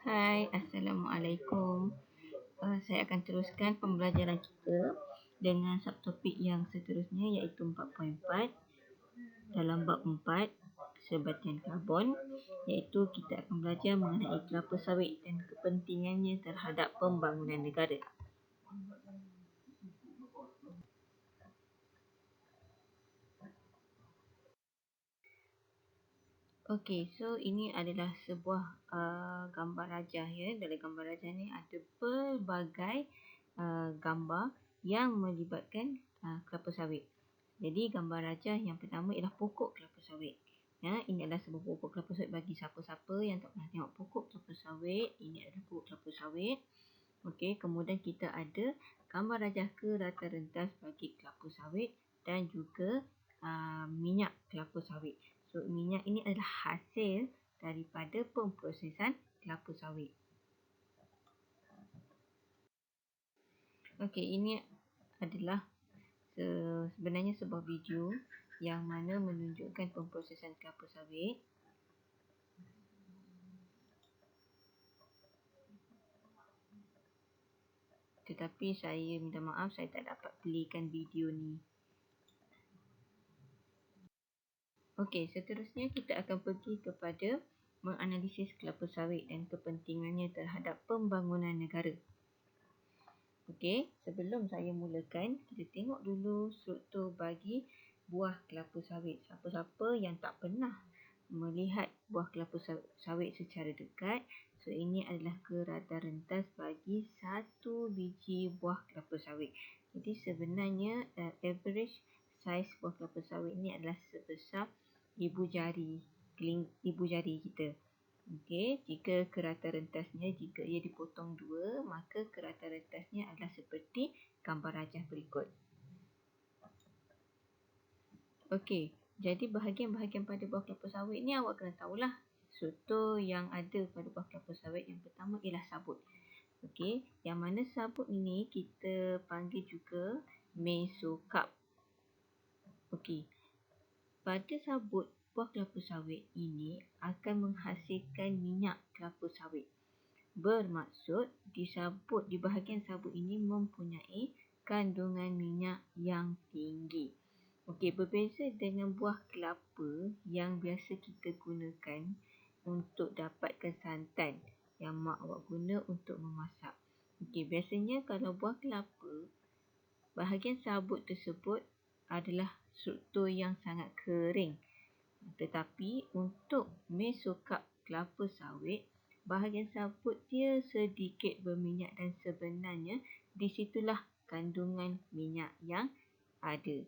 Hai, Assalamualaikum. Saya akan teruskan pembelajaran kita dengan subtopik yang seterusnya iaitu 4.4 dalam bab 4 sebatian karbon, iaitu kita akan belajar mengenai kelapa sawit dan kepentingannya terhadap pembangunan negara. Okey, so ini adalah sebuah gambar rajah ya. Dalam gambar rajah ni ada pelbagai gambar yang melibatkan kelapa sawit. Jadi gambar rajah yang pertama ialah pokok kelapa sawit. Ya, ini adalah sebuah pokok kelapa sawit bagi siapa-siapa yang tak pernah tengok pokok kelapa sawit. Ini adalah pokok kelapa sawit. Okey, kemudian kita ada gambar rajah ke rata rentas bagi kelapa sawit dan juga minyak kelapa sawit. So, minyak ini adalah hasil daripada pemprosesan kelapa sawit. Okey, ini adalah sebenarnya sebuah video yang mana menunjukkan pemprosesan kelapa sawit. Tetapi saya minta maaf, saya tak dapat playkan video ni. Okey, seterusnya kita akan pergi kepada menganalisis kelapa sawit dan kepentingannya terhadap pembangunan negara. Okey, sebelum saya mulakan, kita tengok dulu struktur bagi buah kelapa sawit. Siapa-siapa yang tak pernah melihat buah kelapa sawit secara dekat, so ini adalah kerata rentas bagi satu biji buah kelapa sawit. Jadi sebenarnya average saiz buah kelapa sawit ini adalah sebesar ibu jari kita. Okey, jika kerata rentasnya, jika ia dipotong dua, maka kerata rentasnya adalah seperti gambar rajah berikut. Okey, jadi bahagian-bahagian pada buah kelapa sawit ni awak kena tahulah struktur yang ada pada buah kelapa sawit. Yang pertama ialah sabut. Okey, yang mana sabut ini kita panggil juga mesokarp. Okey, pada sabut buah kelapa sawit ini akan menghasilkan minyak kelapa sawit. Bermaksud di bahagian sabut ini mempunyai kandungan minyak yang tinggi. Okey, berbeza dengan buah kelapa yang biasa kita gunakan untuk dapatkan santan yang mak awak guna untuk memasak. Okey, biasanya kalau buah kelapa, bahagian sabut tersebut adalah struktur yang sangat kering. Tetapi untuk mesokarp kelapa sawit, bahagian sabut dia sedikit berminyak dan sebenarnya di situlah kandungan minyak yang ada.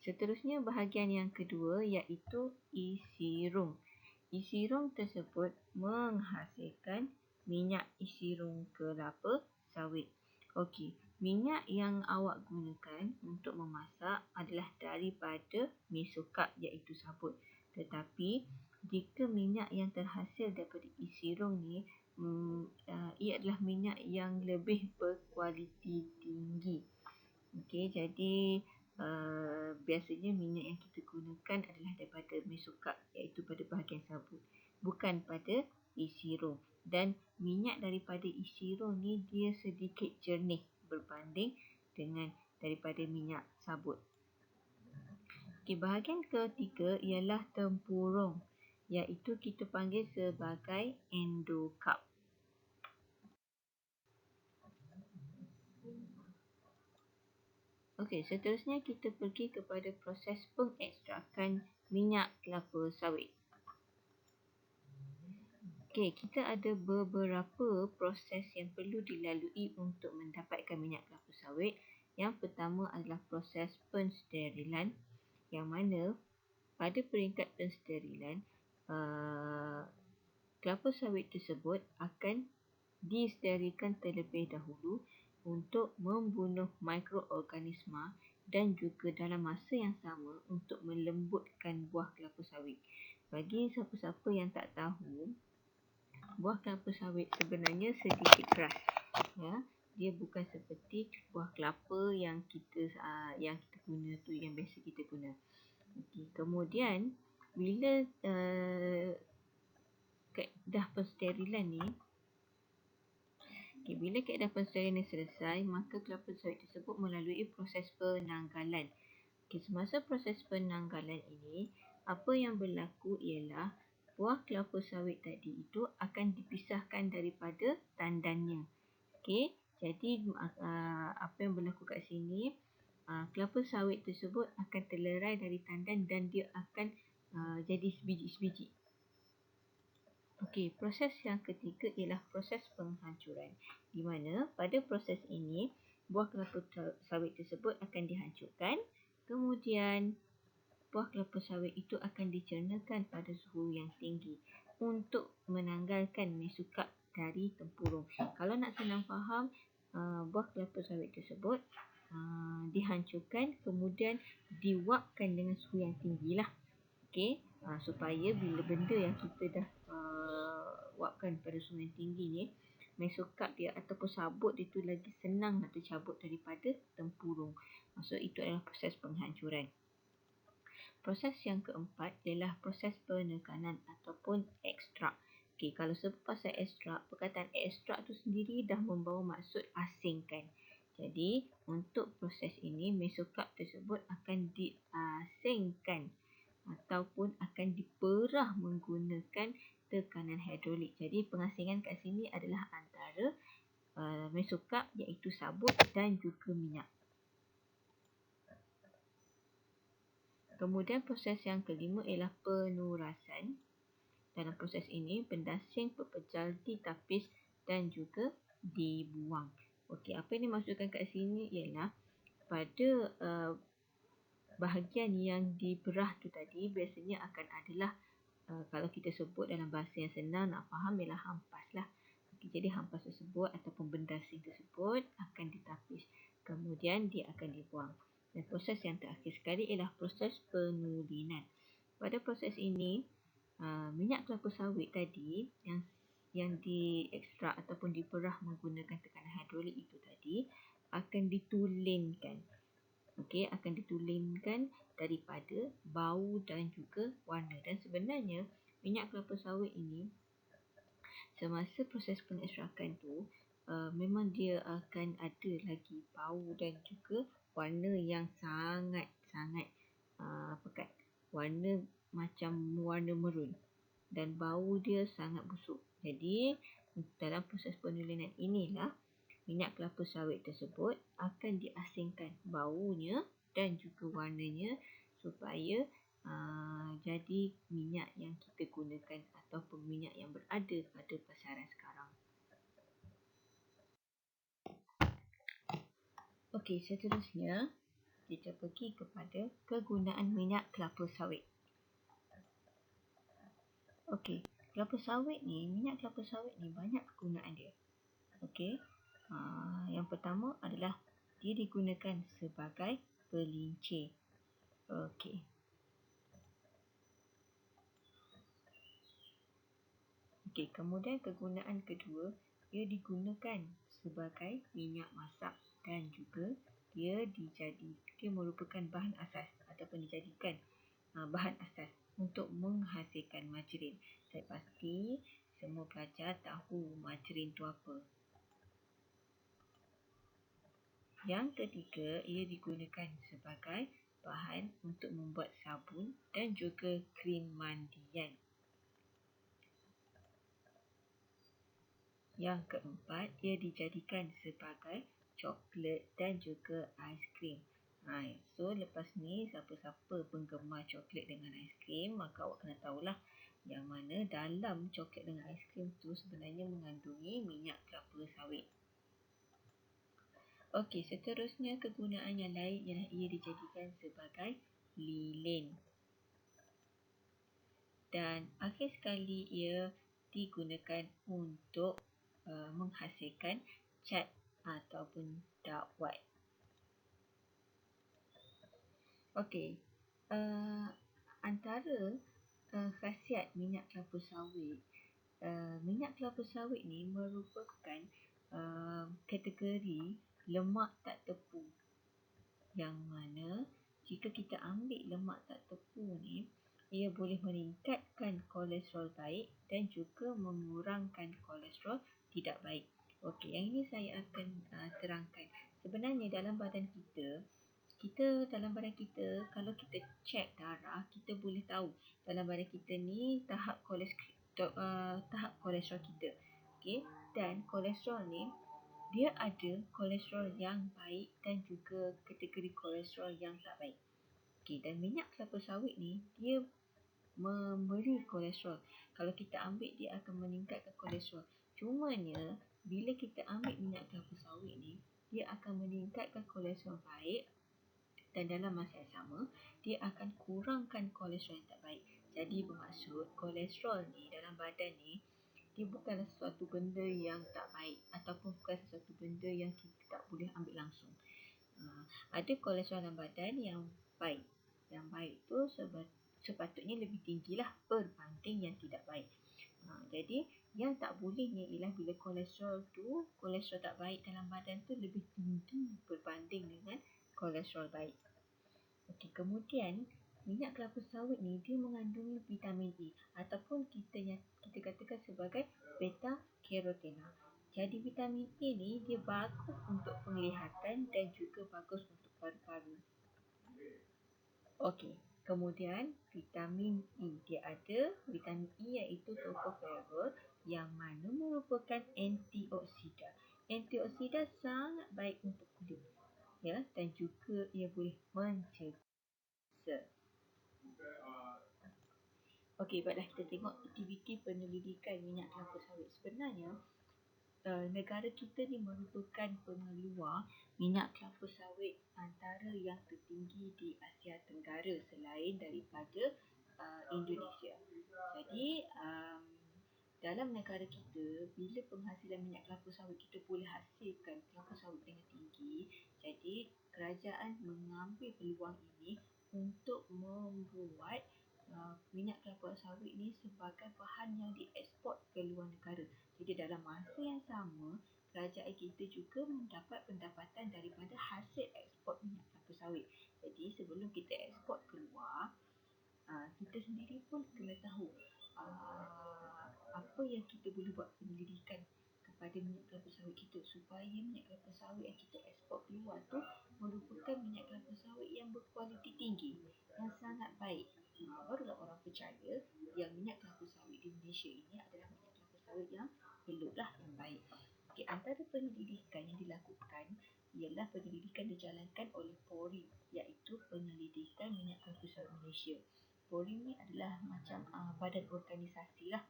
Seterusnya bahagian yang kedua iaitu isi rung. Isi rung tersebut menghasilkan minyak isi rung kelapa sawit. Okey, minyak yang awak gunakan untuk memasak adalah daripada mesokarp iaitu sabut. Tetapi jika minyak yang terhasil daripada isi rung ni ia adalah minyak yang lebih berkualiti tinggi. Okey, jadi biasanya minyak yang kita gunakan adalah daripada mesokarp iaitu pada bahagian sabut, bukan pada isi rung. Dan minyak daripada isi rung ni dia sedikit jernih berbanding dengan daripada minyak sabut. Okey, bahagian ketiga ialah tempurung, iaitu kita panggil sebagai endokarp. Okey, seterusnya kita pergi kepada proses pengekstrakan minyak kelapa sawit. Okey, kita ada beberapa proses yang perlu dilalui untuk mendapatkan minyak kelapa sawit. Yang pertama adalah proses pensterilan, yang mana pada peringkat pensterilan, kelapa sawit tersebut akan disterilkan terlebih dahulu untuk membunuh mikroorganisma dan juga dalam masa yang sama untuk melembutkan buah kelapa sawit. Bagi siapa-siapa yang tak tahu, buah kelapa sawit sebenarnya sedikit keras. Ya, dia bukan seperti buah kelapa yang kita guna tu, yang biasa kita guna. Okay. Kemudian bila kaedah pensterilan ni Okey, bila kaedah pensyarian ini selesai, maka kelapa sawit tersebut melalui proses penanggalan. Okey, semasa proses penanggalan ini, apa yang berlaku ialah buah kelapa sawit tadi itu akan dipisahkan daripada tandannya. Okey, jadi apa yang berlaku kat sini, kelapa sawit tersebut akan terlerai dari tandan dan dia akan jadi sebiji-sebiji. Okey, proses yang ketiga ialah proses penghancuran. Di mana pada proses ini, buah kelapa sawit tersebut akan dihancurkan. Kemudian, buah kelapa sawit itu akan dicernakan pada suhu yang tinggi untuk menanggalkan mesukat dari tempurung. Kalau nak senang faham, buah kelapa sawit tersebut dihancurkan kemudian diwapkan dengan suhu yang tinggi lah. Okey, supaya bila benda yang kita dah wapkan pada suhu yang tinggi ni, mesokat dia ataupun sabut dia tu lagi senang nak tercabut daripada tempurung. Maksud itu adalah proses penghancuran. Proses yang keempat ialah proses penekanan ataupun ekstrak. Okey, kalau sebut pasal ekstrak, perkataan ekstrak tu sendiri dah membawa maksud asingkan. Jadi, untuk proses ini, mesokarp tersebut akan diasingkan ataupun akan diperah menggunakan tekanan hidrolik. Jadi, pengasingan kat sini adalah antara mesokarp iaitu sabut dan juga minyak. Kemudian proses yang kelima ialah penurasan. Dalam proses ini, benda asing berpecah ditapis dan juga dibuang. Okey, apa yang dimaksudkan kat sini ialah pada bahagian yang diperah tu tadi biasanya akan adalah kalau kita sebut dalam bahasa yang senang nak faham ialah hampas lah. Okey, jadi hampas tersebut ataupun benda asing tersebut akan ditapis. Kemudian dia akan dibuang. Dan proses yang terakhir sekali ialah proses penulinan. Pada proses ini, minyak kelapa sawit tadi yang diekstrak ataupun diperah menggunakan tekanan hidrolik itu tadi akan ditulinkan. Okey, akan ditulinkan daripada bau dan juga warna. Dan sebenarnya minyak kelapa sawit ini semasa proses pengekstrakan tu memang dia akan ada lagi bau dan juga warna yang sangat pekat. Warna macam warna merun dan bau dia sangat busuk. Jadi dalam proses penulinan inilah minyak kelapa sawit tersebut akan diasingkan baunya dan juga warnanya supaya jadi minyak yang kita gunakan ataupun minyak yang berada pada pasaran sekarang. Okey, seterusnya kita pergi kepada kegunaan minyak kelapa sawit. Okey, minyak kelapa sawit ni banyak kegunaan dia. Okey, yang pertama adalah dia digunakan sebagai pelincir. Okey. Okey, kemudian kegunaan kedua, ia digunakan sebagai minyak masak dan juga dia merupakan bahan asas ataupun dijadikan bahan asas untuk menghasilkan margarin. Saya pasti semua pelajar tahu margarin tu apa. Yang ketiga, ia digunakan sebagai bahan untuk membuat sabun dan juga krim mandian. Yang keempat, ia dijadikan sebagai coklat dan juga aiskrim. So, lepas ni siapa-siapa penggemar coklat dengan aiskrim, maka awak kena tahulah yang mana dalam coklat dengan aiskrim tu sebenarnya mengandungi minyak kelapa sawit. Okey, seterusnya kegunaan yang lain ialah ia dijadikan sebagai lilin. Dan akhir sekali ia digunakan untuk menghasilkan cat ataupun dakwat. Okey, antara khasiat minyak kelapa sawit ni merupakan kategori lemak tak tepung, yang mana jika kita ambil lemak tak tepung ni, ia boleh meningkatkan kolesterol baik dan juga mengurangkan kolesterol tidak baik. Okey, yang ini saya akan terangkan. Sebenarnya dalam badan kita, dalam badan kita, kalau kita cek darah, kita boleh tahu dalam badan kita ni tahap kolesterol kita. Okey, dan kolesterol ni dia ada kolesterol yang baik dan juga kategori kolesterol yang tak baik. Okey, dan minyak kelapa sawit ni dia memberi kolesterol. Kalau kita ambil, dia akan meningkatkan kolesterol. Cumanya bila kita ambil minyak kelapa sawit ni, dia akan meningkatkan kolesterol baik dan dalam masa yang sama dia akan kurangkan kolesterol yang tak baik. Jadi bermaksud kolesterol ni dalam badan ni dia bukanlah sesuatu benda yang tak baik ataupun bukan sesuatu benda yang kita tak boleh ambil langsung. Ada kolesterol dalam badan yang baik. Yang baik tu sepatutnya lebih tinggilah berbanding yang tidak baik. Jadi yang tak bolehnya ialah bila kolesterol tak baik dalam badan tu lebih tinggi berbanding dengan kolesterol baik. Okey, kemudian minyak kelapa sawit ni dia mengandungi vitamin E ataupun kita katakan sebagai beta carotene. Jadi vitamin E ni dia bagus untuk penglihatan dan juga bagus untuk paru-paru. Okey, kemudian vitamin E dia ada vitamin E iaitu tocopherol yang mana merupakan antioksida. Antioksida sangat baik untuk kulit, ya, dan juga ia boleh mencegah. Okey, baiklah kita tengok aktiviti penyelidikan minyak kelapa sawit. Sebenarnya negara kita ni merupakan pengeluar minyak kelapa sawit antara yang tertinggi di Asia Tenggara selain daripada Indonesia. Jadi dalam negara kita, bila penghasilan minyak kelapa sawit kita boleh hasilkan kelapa sawit dengan tinggi, jadi kerajaan mengambil peluang ini untuk membuat minyak kelapa sawit ni sebagai bahan yang dieksport ke luar negara. Jadi dalam masa yang sama, kerajaan kita juga mendapat pendapatan daripada hasil ekspor minyak kelapa sawit. Jadi sebelum kita ekspor keluar, kita sendiri pun kena tahu apa yang kita boleh buat penyelidikan kepada minyak kelapa sawit kita supaya minyak kelapa sawit yang kita ekspor keluar tu merupakan minyak kelapa sawit yang berkualiti tinggi, yang sangat baik. Barulah orang percaya yang minyak kelapa sawit di Malaysia ini adalah minyak kelapa sawit yang eloklah, yang baik. Okay, antara penyelidikan yang dilakukan ialah penyelidikan dijalankan oleh PORIM, iaitu penyelidikan minyak kelapa sawit Malaysia. PORIM ni adalah macam badan organisasi lah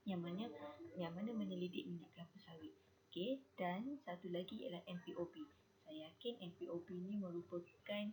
yang mana menyelidik minyak kelapa sawit. Okey, dan satu lagi ialah MPOB. Saya yakin MPOB ni merupakan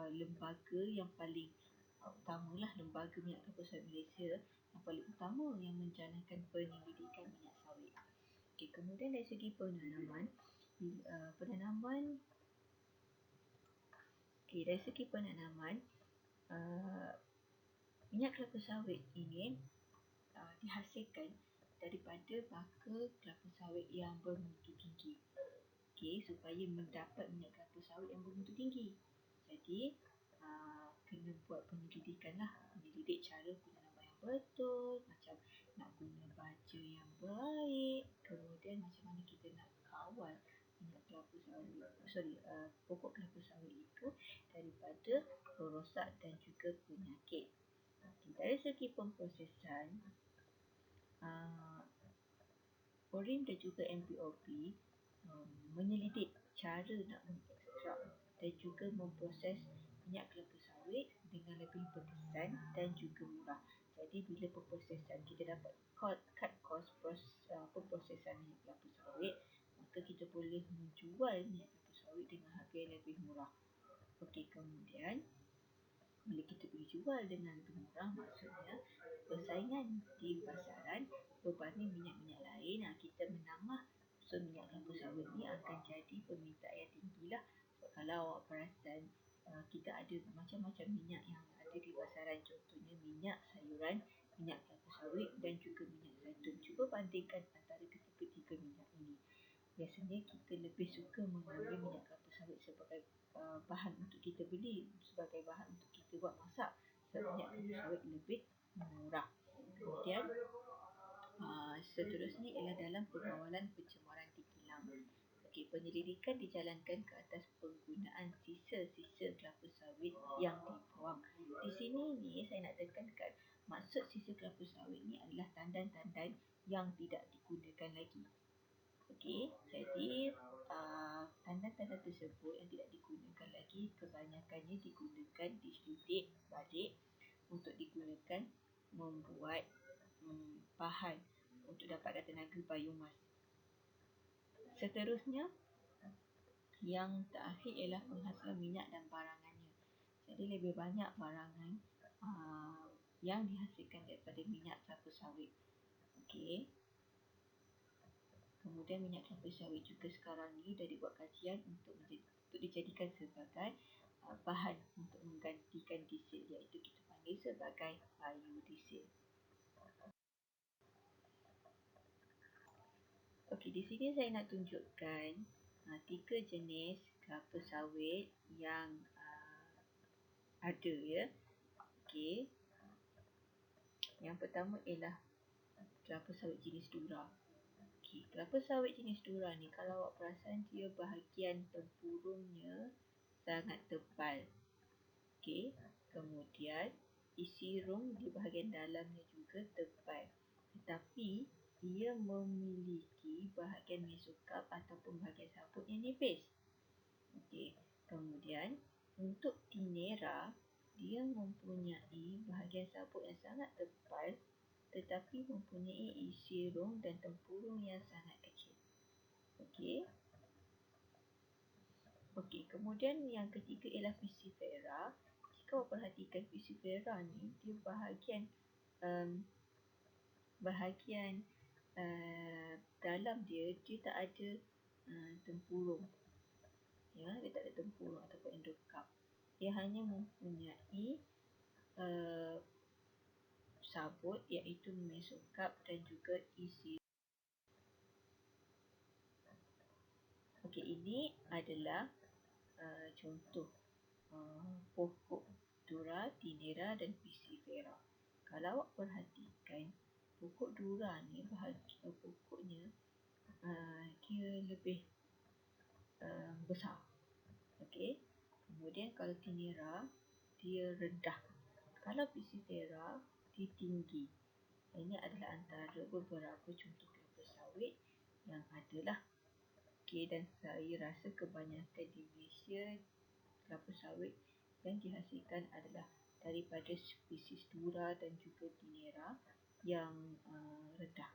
lembaga yang paling utamalah, lembaga minyak kelapa sawit Malaysia yang paling utama yang menjalankan penyelidikan minyak sawit. Okey, kemudian dari segi penanaman, minyak kelapa sawit ini dihasilkan daripada baka kelapa sawit yang bermutu tinggi. Okey, supaya mendapat minyak kelapa sawit yang bermutu tinggi. Jadi kena buat penyelidikan lah, menyelidik cara penanaman yang betul, macam nak guna baja yang baik, kemudian macam mana kita nak kawal minyak kelapa sawit, pokok kelapa sawit itu daripada rosak dan juga penyakit. Dari segi pemprosesan, PORIM dan juga MPOB menyelidik cara nak mengekstrak dan juga memproses minyak kelapa sawit dengan lebih berkesan dan juga murah. Jadi bila pemprosesan kita dapat cut cost pemprosesan minyak kelapa sawit, maka kita boleh menjual minyak kelapa sawit dengan harga yang lebih murah. Okey, kemudian bila kita boleh jual dengan lebih murah, maksudnya persaingan di pasaran berbanding minyak-minyak lain, kita menambah. So minyak kelapa sawit ni akan jadi permintaan yang tinggi lah. Kalau awak perasan, kita ada macam-macam minyak yang ada di pasaran. Contohnya minyak sayuran, minyak kelapa sawit dan juga minyak zaitun. Cuba bandingkan antara ketiga minyak ini. Biasanya kita lebih suka mengambil minyak kelapa sawit sebagai bahan untuk kita beli, sebagai bahan untuk kita buat masak, sebab minyak kelapa sawit lebih murah. Kemudian seterusnya ialah dalam pengawalan pencemaran di kilang. Okey, penyelidikan dijalankan ke atas penggunaan sisa-sisa kelapa sawit yang dibuang. Di sini ni saya nak tekankan maksud sisa kelapa sawit ni adalah tandan-tandan yang tidak digunakan lagi. Okey, jadi tandan-tandan tersebut yang tidak digunakan lagi kebanyakannya digunakan disedip balik untuk digunakan membuat bahan untuk dapatkan tenaga biomas. Seterusnya, yang terakhir ialah penghasilan minyak dan barangannya. Jadi lebih banyak barangan yang dihasilkan daripada minyak kelapa sawit. Okey. Kemudian minyak kelapa sawit juga sekarang ni dah dibuat kajian untuk dijadikan sebagai bahan untuk menggantikan diesel, iaitu kita panggil sebagai biodiesel. Okey, di sini saya nak tunjukkan 3 jenis kelapa sawit yang ada ya. Okey. Yang pertama ialah kelapa sawit jenis Dura. Okey, kelapa sawit jenis Dura ni kalau awak perasan dia bahagian tempurungnya sangat tebal. Okey, kemudian isi rung di bahagian dalamnya juga tebal. Tetapi ia memiliki bahagian mesokap ataupun bahagian sabut yang nipis. Okey, kemudian untuk tinera dia mempunyai bahagian sabut yang sangat tebal tetapi mempunyai isi rung dan tempurung yang sangat kecil. Okey. Okey, kemudian yang ketiga ialah Pisifera. Jika awak perhatikan Pisifera ni, dia bahagian dalam dia tak ada tempurung. Ya, dia tak ada tempurung ataupun endokap. Dia hanya mempunyai sabut iaitu mesokap dan juga isi. Okey, ini adalah contoh pokok Dura, Tinera dan Pisifera. Kalau awak perhatikan, pokok Dura ni pokoknya dia lebih besar. Okey. Kemudian kalau Tinera dia rendah. Kalau Pisifera dia tinggi. Ini adalah antara beberapa contoh kelapa sawit yang adalah. Okey, dan saya rasa kebanyakan di Malaysia kelapa sawit yang dihasilkan adalah daripada spesies Dura dan juga Tinera yang rendah.